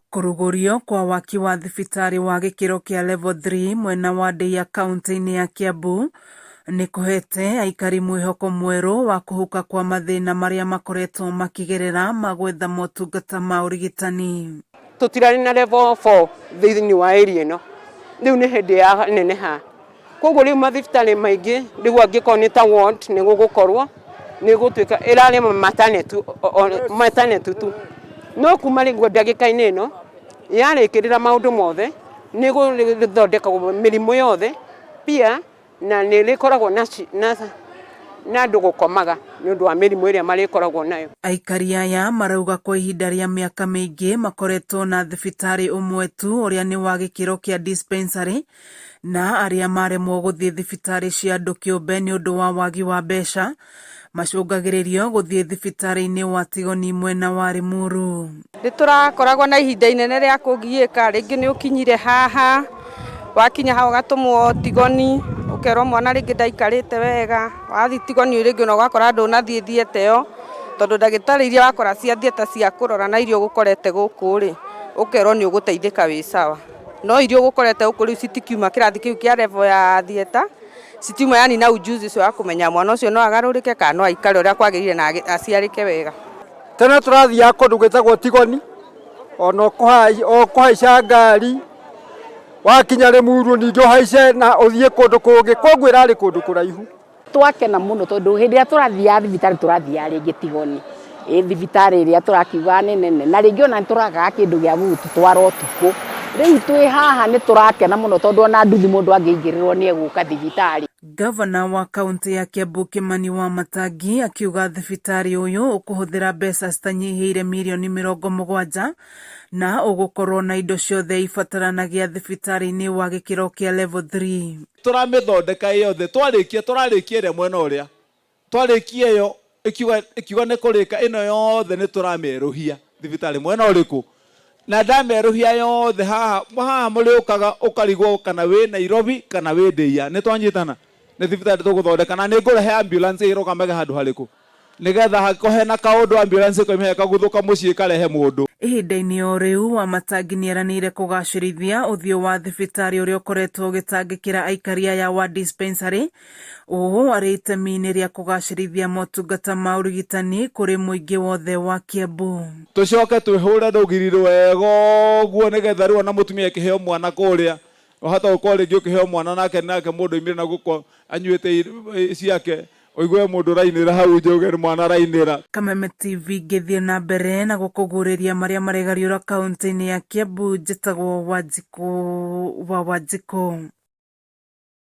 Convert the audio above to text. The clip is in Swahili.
Kurugurio kwa waki wa thibitari wa gikiro kia level 3 mwena wa Deia kaunti-ini ya Kiambu ni kuhete aikari mwihoko mweru wa kuhuka kwa mathina maria makoretwo makigerera magwetha motungata ma urigitani. Tutirari na level 4 thiini wa area ino riu ni hindi ya neneha koguo riu mathibitari maingi riu angiko ni ta ward ni gugukorwo ni gutwika irari maternity tu no kuma ringo ndagika-ini ino yarikirira maundu mothe ni guthondeka mirimo yothe pia na ni rikoragwo na andu gukomaga ni undu wa mirimo iria marikoragwo nayo. Aikari aya marauga kwa ihinda ria miaka mingi makoretwo na thibitari umwe tu uria ni wa gikiro kia dispensary na aria maremwo guthie thibitari cia andu kiumbe ni undu wa wagi wa mbeca macungagiririo guthie thibitari-ini wa Tigoni mwena wa Limuru. Turakoragwo na ihinda inene ria kugiika ringi ni ukinyire haha wakinya ha ugatumwo Tigoni ukerwo mwana ringi ndaikarite wega wathi Tigoni ringi no gwakora andu na thieteo tondu ndagitari iria wakora cia thieta cia kurora na irio gukorete guku ri ukerwo ni uguteithika wi sawa no irio gukorete guku ri citikiuma kirathi kiu kia level ya thieta citiuma yani na ujuzi cio wa kumenya mwana ucio no agarurike kana no aikare uria kwagirire na aciarike wega. Tena turathia kundu gwitagwo Tigoni ono kuhaica ngari wakinya Limuru ningi haice na uthie kundu kungi koguo irari kundu kuraihu. Twakena muno tondu hindi ria turathia thibitari turathia ringi Tigoni thibitari iria turakiuga nene na ringi ona turaga kindu gia gutu twara utuku riu twi haha ni turakena muno tondu ona nduthi mundu angeigirirwo ni eguka thibitari. Gavana wa kaunti ya Kiambu Kimani Wamatangi akiuga thibitari uyu ukuhuthira mbeca citanyihiire mirioni 70 na ugukorwo na indo ciothe ibataranagia thibitari-ini wa gikiro kia level 3. Turamithondeka yothe turarikie ria mwena uria twarikie yo ikiuga ni kurika ino yothe ni turameruhia thibitari mwena uriku na ndameruhia yothe haha muri ukaga ukarigwo kana wi Nairobi kana wi Deia ni twanyitana ni thibitari tuguthondeka na ni ngurehe ambulance irugamaga handu hariku nigetha hakohe na kaundu ambulance ko imeheka guthuka mucii karehe mundu. Ihinda-ini o riu Wamatangi nieranire kugacirithia uthio wa thibitari uria ukoretwo ugitangikira aikari aya wa dispensary uhu ari itemi-ini ria kugacirithia motungata ma urigitani kuri muingi wothe wa Kiambu. Tucoke twihure ndugiriro wega guo nigetha riu na mutumia kiheo mwana kuria hata uko ringi ukiheo mwana nake mundu imire na guko anyuite ciake oigwe mundu rainira hau njoge mwana rainira. Kameme TV ngithie na mbere na gukuguriria maria maregariura kaunti-ini ya Kiambu njitagwo Wanjiku wa Wanjiku.